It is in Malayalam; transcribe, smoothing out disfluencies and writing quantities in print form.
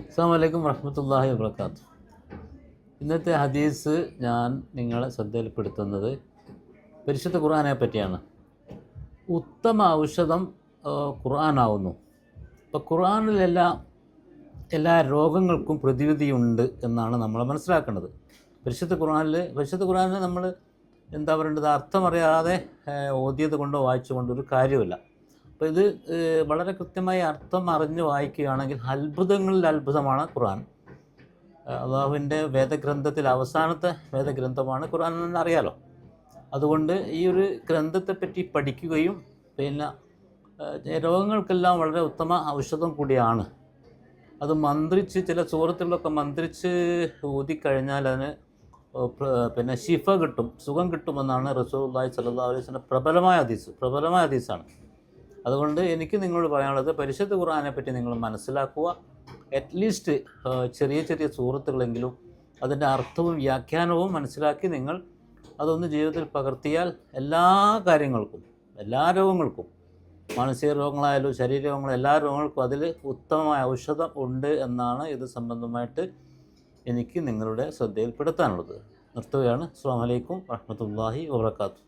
അസ്സലാമു അലൈക്കും വറഹ്മത്തുള്ളാഹി വബറകാതുഹു. ഇന്നത്തെ ഹദീസ് ഞാൻ നിങ്ങളെ ശ്രദ്ധയിൽപ്പെടുത്തുന്നത് പരിശുദ്ധ ഖുർആനെ പറ്റിയാണ്. ഉത്തമ ഔഷധം ഖുർആനാവുന്നു. അപ്പോൾ എല്ലാ രോഗങ്ങൾക്കും പ്രതിവിധിയുണ്ട് എന്നാണ് നമ്മൾ മനസ്സിലാക്കേണ്ടത്. പരിശുദ്ധ ഖുർആനിൽ നമ്മൾ എന്താ പറയേണ്ടത്, അർത്ഥമറിയാതെ ഓതിയത് കൊണ്ടോ വായിച്ചു കൊണ്ടോ ഒരു കാര്യമില്ല. അപ്പോൾ ഇത് വളരെ കൃത്യമായി അർത്ഥം അറിഞ്ഞ് വായിക്കുകയാണെങ്കിൽ അത്ഭുതങ്ങളിൽ അത്ഭുതമാണ് ഖുർആൻ. അള്ളാഹുവിൻ്റെ വേദഗ്രന്ഥത്തിൽ അവസാനത്തെ വേദഗ്രന്ഥമാണ് ഖുർആൻ എന്ന് അറിയാലോ. അതുകൊണ്ട് ഈ ഒരു ഗ്രന്ഥത്തെപ്പറ്റി പഠിക്കുകയും പിന്നെ രോഗങ്ങൾക്കെല്ലാം വളരെ ഉത്തമ ഔഷധം കൂടിയാണ്. അത് മന്ത്രിച്ച് ചില സൂറത്തുകളൊക്കെ മന്ത്രിച്ച് ഊതിക്കഴിഞ്ഞാൽ അതിന് പിന്നെ ശിഫ കിട്ടും, സുഖം കിട്ടുമെന്നാണ് റസൂലുള്ളാഹി സ്വല്ലല്ലാഹു അലൈഹി വസല്ലം പ്രബലമായ ഹദീസാണ്. അതുകൊണ്ട് എനിക്ക് നിങ്ങളോട് പറയാനുള്ളത്, പരിശുദ്ധ ഖുർആനെ പറ്റി നിങ്ങൾ മനസ്സിലാക്കുക. അറ്റ്ലീസ്റ്റ് ചെറിയ ചെറിയ സൂറത്തുകളെങ്കിലും അതിൻ്റെ അർത്ഥവും വ്യാഖ്യാനവും മനസ്സിലാക്കി നിങ്ങൾ അതൊന്ന് ജീവിതത്തിൽ പകർത്തിയാൽ എല്ലാ കാര്യങ്ങൾക്കും, എല്ലാ രോഗങ്ങൾക്കും, മാനസിക രോഗങ്ങളായാലും ശരീര രോഗങ്ങളും എല്ലാ രോഗങ്ങൾക്കും അതിൽ ഉത്തമമായ ഔഷധം ഉണ്ട് എന്നാണ് ഇത് സംബന്ധമായിട്ട് എനിക്ക് നിങ്ങളുടെ ശ്രദ്ധയിൽപ്പെടുത്താനുള്ളത്. നിർത്തുകയാണ്. അസ്സലാമു അലൈക്കും വറഹ്മത്തുള്ളാഹി വബറകാതുഹു.